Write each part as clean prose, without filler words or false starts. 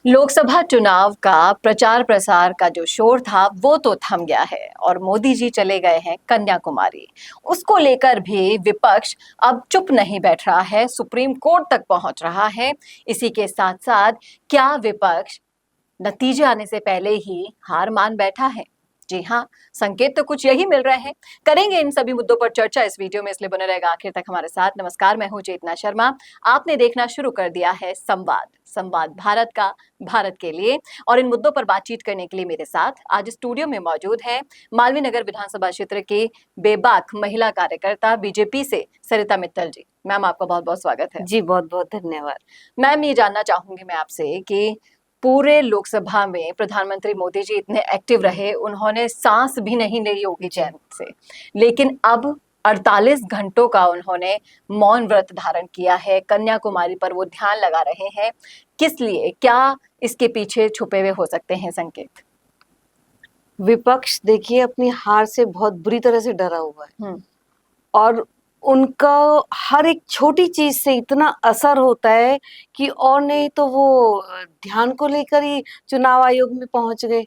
लोकसभा चुनाव का प्रचार प्रसार का जो शोर था वो तो थम गया है और मोदी जी चले गए हैं कन्याकुमारी। उसको लेकर भी विपक्ष अब चुप नहीं बैठ रहा है, सुप्रीम कोर्ट तक पहुंच रहा है। इसी के साथ साथ क्या विपक्ष नतीजे आने से पहले ही हार मान बैठा है? जी हाँ, संकेत तो कुछ यही मिल रहे हैं। करेंगे इन सभी मुद्दों पर चर्चा इस वीडियो में, इसलिए बने रहेगा आखिर तक हमारे साथ। नमस्कार, मैं हूं चेतना शर्मा। आपने देखना शुरू कर दिया है संवाद, संवाद भारत का, भारत के लिए। और इन मुद्दों पर बातचीत करने के लिए मेरे साथ आज स्टूडियो में मौजूद हैं मालवीय नगर विधानसभा क्षेत्र की बेबाक महिला कार्यकर्ता बीजेपी से सरिता मित्तल जी। मैम, आपका बहुत बहुत स्वागत है। जी, बहुत बहुत धन्यवाद। मैम, ये जानना चाहूंगी मैं आपसे कि पूरे लोकसभा में प्रधानमंत्री मोदी जी इतने एक्टिव रहे, उन्होंने सांस भी नहीं ली होगी चैन से, लेकिन अब 48 घंटों का उन्होंने मौन व्रत धारण किया है। कन्याकुमारी पर वो ध्यान लगा रहे हैं। किस लिए? क्या इसके पीछे छुपे हुए हो सकते हैं संकेत? विपक्ष देखिए अपनी हार से बहुत बुरी तरह से डरा हुआ है और उनका हर एक छोटी चीज से इतना असर होता है कि और नहीं तो वो ध्यान को लेकर ही चुनाव आयोग में पहुंच गए।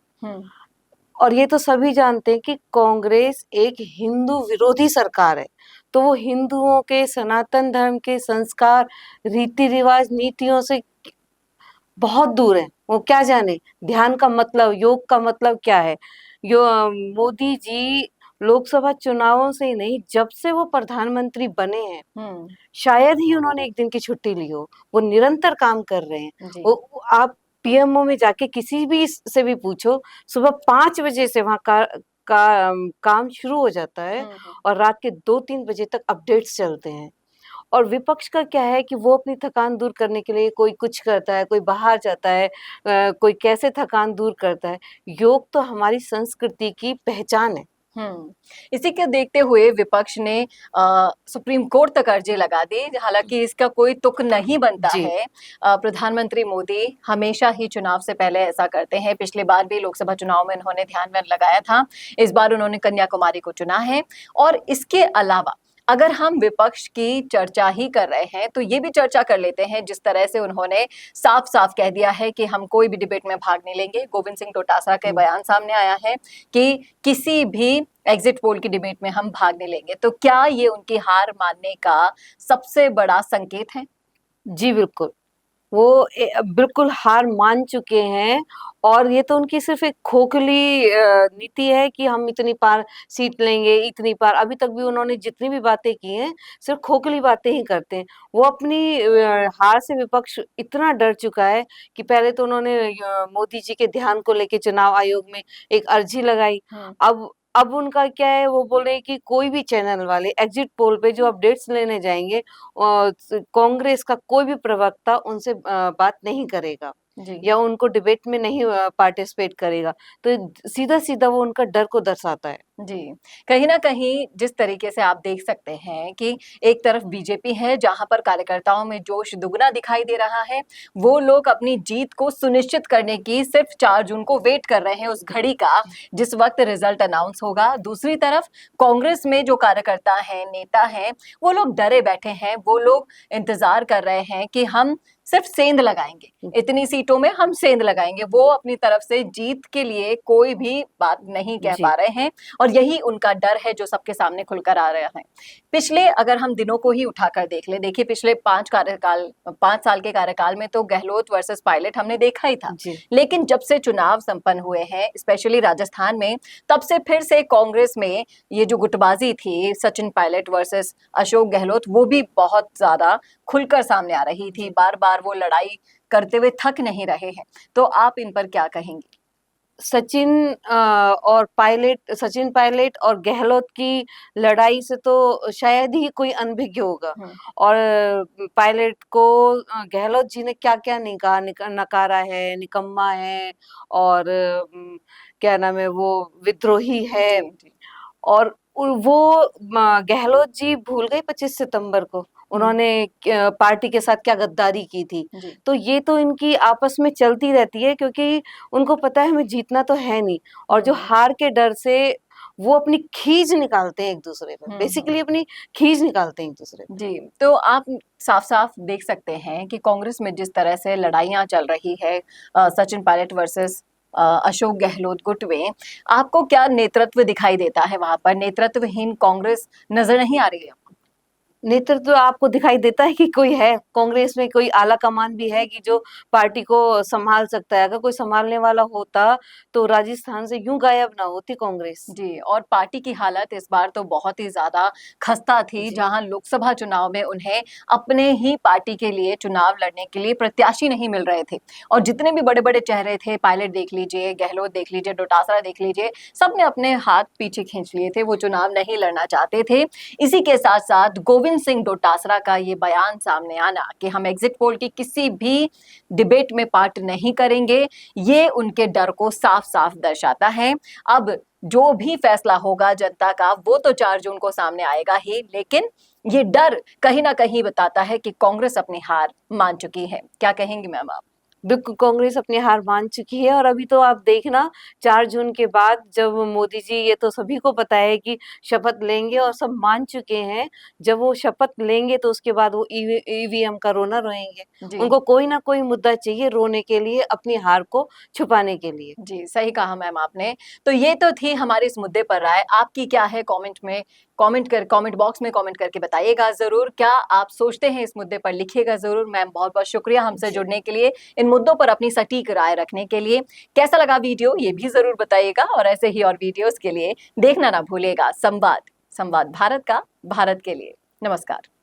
और ये तो सभी जानते हैं कि कांग्रेस एक हिंदू विरोधी सरकार है, तो वो हिंदुओं के सनातन धर्म के संस्कार, रीति रिवाज, नीतियों से बहुत दूर है। वो क्या जाने ध्यान का मतलब, योग का मतलब क्या है। मोदी जी लोकसभा चुनावों से ही नहीं, जब से वो प्रधानमंत्री बने हैं शायद ही उन्होंने एक दिन की छुट्टी ली हो। वो निरंतर काम कर रहे हैं। वो आप पीएमओ में जाके किसी भी से भी पूछो, सुबह 5 बजे से वहाँ काम शुरू हो जाता है और रात के 2-3 बजे तक अपडेट्स चलते हैं। और विपक्ष का क्या है कि वो अपनी थकान दूर करने के लिए कोई कुछ करता है, कोई बाहर जाता है, कोई कैसे थकान दूर करता है। योग तो हमारी संस्कृति की पहचान है। इसी के देखते हुए विपक्ष ने सुप्रीम कोर्ट तक अर्जी लगा दी। हालांकि इसका कोई तुक नहीं बनता है। प्रधानमंत्री मोदी हमेशा ही चुनाव से पहले ऐसा करते हैं। पिछली बार भी लोकसभा चुनाव में उन्होंने ध्यान में लगाया था। इस बार उन्होंने कन्याकुमारी को चुना है। और इसके अलावा अगर हम विपक्ष की चर्चा ही कर रहे हैं तो ये भी चर्चा कर लेते हैं। जिस तरह से उन्होंने साफ साफ कह दिया है कि हम कोई भी डिबेट में भाग नहीं लेंगे। गोविंद सिंह डोटासरा के बयान सामने आया है कि किसी भी एग्जिट पोल की डिबेट में हम भाग नहीं लेंगे। तो क्या ये उनकी हार मानने का सबसे बड़ा संकेत है? जी बिल्कुल, वो बिल्कुल हार मान चुके हैं और ये तो उनकी सिर्फ एक खोखली नीति है कि हम इतनी पार सीट लेंगे, इतनी पार। अभी तक भी उन्होंने जितनी भी बातें की हैं, सिर्फ खोखली बातें ही करते हैं। वो अपनी हार से विपक्ष इतना डर चुका है कि पहले तो उन्होंने मोदी जी के ध्यान को लेके चुनाव आयोग में एक अर्जी लगाई। अब उनका क्या है, वो बोल रहे हैं कि कोई भी चैनल वाले एग्जिट पोल पे जो अपडेट्स लेने जाएंगे, कांग्रेस का कोई भी प्रवक्ता उनसे बात नहीं करेगा या उनको डिबेट में नहीं पार्टिसिपेट करेगा। तो सीधा सीधा वो उनका डर को दर्शाता है। जी, कहीं ना कहीं जिस तरीके से आप देख सकते हैं कि एक तरफ बीजेपी है जहां पर कार्यकर्ताओं में जोश दुगना दिखाई दे रहा है। वो लोग अपनी जीत को सुनिश्चित करने की सिर्फ 4 जून को वेट कर रहे हैं, उस घड़ी का जिस वक्त रिजल्ट अनाउंस होगा। दूसरी तरफ कांग्रेस में जो कार्यकर्ता हैं, नेता हैं, वो लोग डरे बैठे हैं। वो लोग इंतजार कर रहे हैं कि हम सिर्फ सेंध लगाएंगे, इतनी सीटों में हम सेंध लगाएंगे। वो अपनी तरफ से जीत के लिए कोई भी बात नहीं कह पा रहे हैं और यही उनका डर है जो सबके सामने खुलकर आ रहा है। पिछले अगर हम दिनों को ही उठाकर देख ले, देखिए पिछले 5 साल के कार्यकाल में तो गहलोत वर्सेस पायलट हमने देखा ही था। लेकिन जब से चुनाव संपन्न हुए हैं, स्पेशली राजस्थान में, तब से फिर से कांग्रेस में ये जो गुटबाजी थी, सचिन पायलट वर्सेस अशोक गहलोत, वो भी बहुत ज्यादा खुलकर सामने आ रही थी। बार बार वो लड़ाई करते हुए थक नहीं रहे हैं। तो आप इन पर क्या कहेंगे? सचिन पायलट और गहलोत की लड़ाई से तो शायद ही कोई अनभिज्ञ होगा। और पायलट को गहलोत जी ने क्या क्या नकारा है, निकम्मा है और क्या नाम है, वो विद्रोही है। और वो गहलोत जी भूल गए 25 सितंबर को उन्होंने पार्टी के साथ क्या गद्दारी की थी। तो ये तो इनकी आपस में चलती रहती है क्योंकि उनको पता है हमें जीतना तो है नहीं, और जो हार के डर से वो अपनी खींच निकालते हैं एक दूसरे पे, बेसिकली अपनी खींच निकालते हैं एक दूसरे पे। जी, तो आप साफ साफ देख सकते हैं कि कांग्रेस में जिस तरह से लड़ाइयां चल रही है, सचिन पायलट वर्सेस अशोक गहलोत गुट में, आपको क्या नेतृत्व दिखाई देता है वहां पर? नेतृत्वहीन कांग्रेस नजर नहीं आ रही है? नेतृत्व आपको दिखाई देता है कि कोई है कांग्रेस में, कोई आला कमान भी है कि जो पार्टी को संभाल सकता है? अगर कोई संभालने वाला होता तो राजस्थान से यूं गायब ना होती कांग्रेस। जी, और पार्टी की हालत इस बार तो बहुत ही ज्यादा खस्ता थी, जी। जहां लोकसभा चुनाव में उन्हें अपने ही पार्टी के लिए चुनाव लड़ने के लिए प्रत्याशी नहीं मिल रहे थे। और जितने भी बड़े बड़े चेहरे थे, पायलट देख लीजिए, गहलोत देख लीजिए, डोटासरा देख लीजिए, सबने अपने हाथ पीछे खींच लिए थे, वो चुनाव नहीं लड़ना चाहते थे। इसी के साथ साथ गोविंद सिंह डोटासरा का ये बयान सामने आना कि हम एग्जिट पोल की किसी भी डिबेट में पार्ट नहीं करेंगे, ये उनके डर को साफ साफ दर्शाता है। अब जो भी फैसला होगा जनता का, वो तो 4 जून को सामने आएगा ही, लेकिन ये डर कहीं ना कहीं बताता है कि कांग्रेस अपनी हार मान चुकी है। क्या कहेंगी मैम आप? बिल्कुल, कांग्रेस अपनी हार मान चुकी है और अभी तो आप देखना 4 जून के बाद जब मोदी जी, ये तो सभी को पता है कि शपथ लेंगे और सब मान चुके हैं, जब वो शपथ लेंगे तो उसके बाद वो ईवीएम का रोना रोएंगे। जी, उनको कोई ना कोई मुद्दा चाहिए रोने के लिए, अपनी हार को छुपाने के लिए। जी, सही कहा मैम आपने। तो ये तो थी हमारे इस मुद्दे पर राय। आपकी क्या है? कमेंट बॉक्स में कमेंट करके बताइएगा जरूर। क्या आप सोचते हैं इस मुद्दे पर? लिखिएगा जरूर। मैम बहुत बहुत शुक्रिया हमसे जी। जुड़ने के लिए, इन मुद्दों पर अपनी सटीक राय रखने के लिए। कैसा लगा वीडियो ये भी जरूर बताइएगा, और ऐसे ही और वीडियोस के लिए देखना ना भूलिएगा संवाद भारत का, भारत के लिए। नमस्कार।